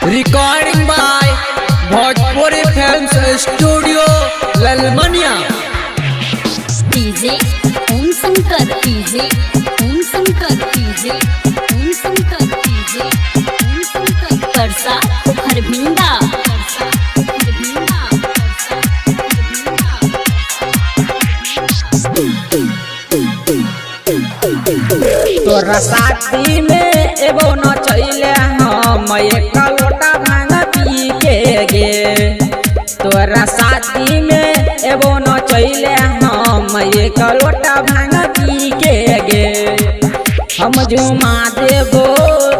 Recording by Bhojpuri film studio Lalmaniya. DJ Om Shankar, DJ Om Shankar, DJ Om Shankar, DJ Om Shankar. Parsa Harbhinda, तोरा शादी में एगो न चले हम एक लोटा भांग पी के गे। तोरा शादी में एगो न चले हम एक लोटा भांग पी के गे। हम झुमा देबो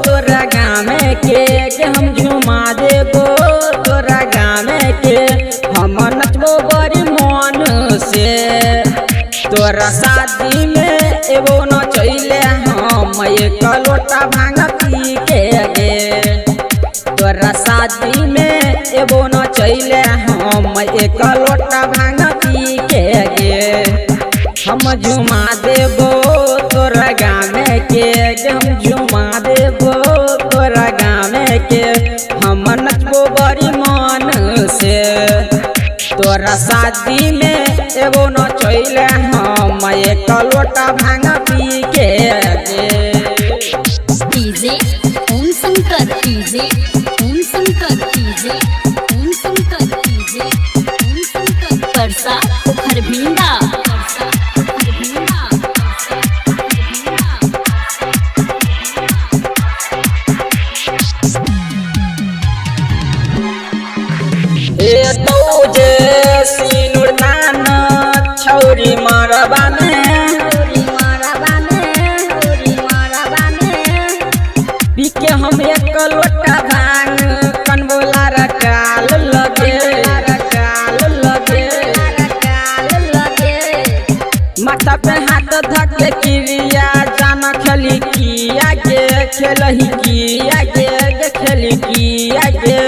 तोरा गाँव के, हम झुमा देबो तोरा गाँव के। हम नचबो बड़ी मन से तोरा शादी में एगो न चले हम एक लोटा भांग पी के गे। तोरा शादी में एगो न चले हम एक लोटा भांग पी के गे। हम झुमा देबो तोरा गाँव के, हम झुमा देबो तोरा गाँव के। हम नचबो बड़ी मन से तोरा शादी में एगो न चले हम एक लोटा भांग पी के गे। DJ Om Shankar, DJ Om Shankar, DJ Om Shankar, DJ Om Shankar. Parsa हरभिंडा, सिनुर दान छौरी मरबाने पीके हम एक लोटा भांग कनबोला रकाल लगे। माथा पे हाथ धके क्रिया जान खेली किया गे, खेलही किया गे, खेली किया गे।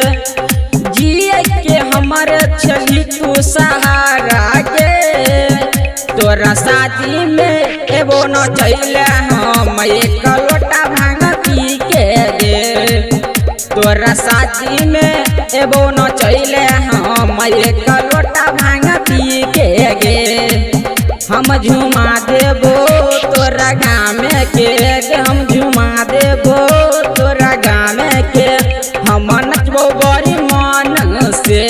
जिए के हमारे छली तू सहारा गे। तोरा शादी में एगो न चले हम एक लोटा भांग पी के गे। तोरा शादी में एगो न चले हम एक लोटा भांग पी के गे। हम झुमा देबो तोरा गाँव के, हम झुमा देबो तोरा गाँव के। हम नचबो बड़ी मन से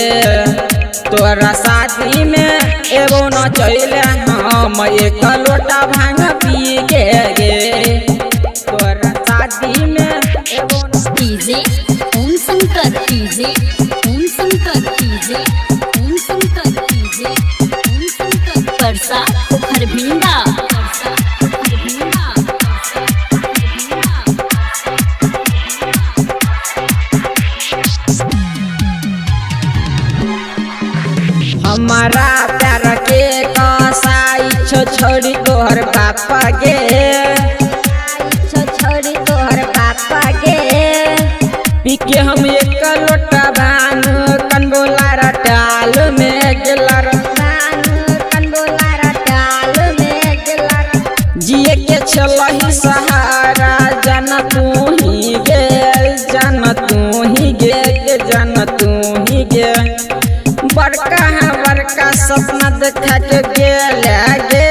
तोरा शादी में एगो न चले हम एक लोटा भांग पी के गे। तोरा शादी में एगो DJ Om Shankar, DJ Om Shankar, DJ Om Shankar, DJ Om Shankar. Parsa हरभिंडा, हमारा प्यार के कसाई छोड़ी तोहर पापा गे, छोड़ी तोहर पापा गे। पीके हम एक लोटा भांग कनबोला रटाल में गेला, कनबोला रटाल में गेला। जिए के छलही सहारा जान तू ही गे, जान तू ही गे, जान तू ही गे। बड़का सपना देखा के गेले गे।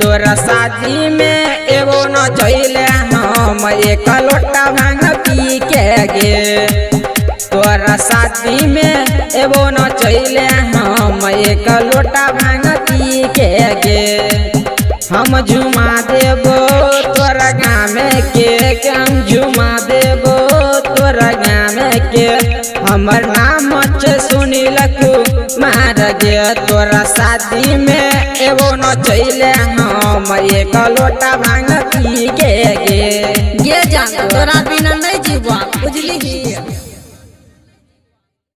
तोरा शादी में एगो न चले हम एक लोटा भांग पी के गे। तोरा शादी में एगो न चले हम एक लोटा भांग पी के गे। हम झुमा देबो तोरा गाँव के, हम झुमा देबो तोरा गाँव के। हमर नाम सुनील कुमार गे। तोरा शादी में एगो न चले हम एक लोटा भांग पी के गे। ये जान तोरा बिना नहीं जीवा बुझली ही।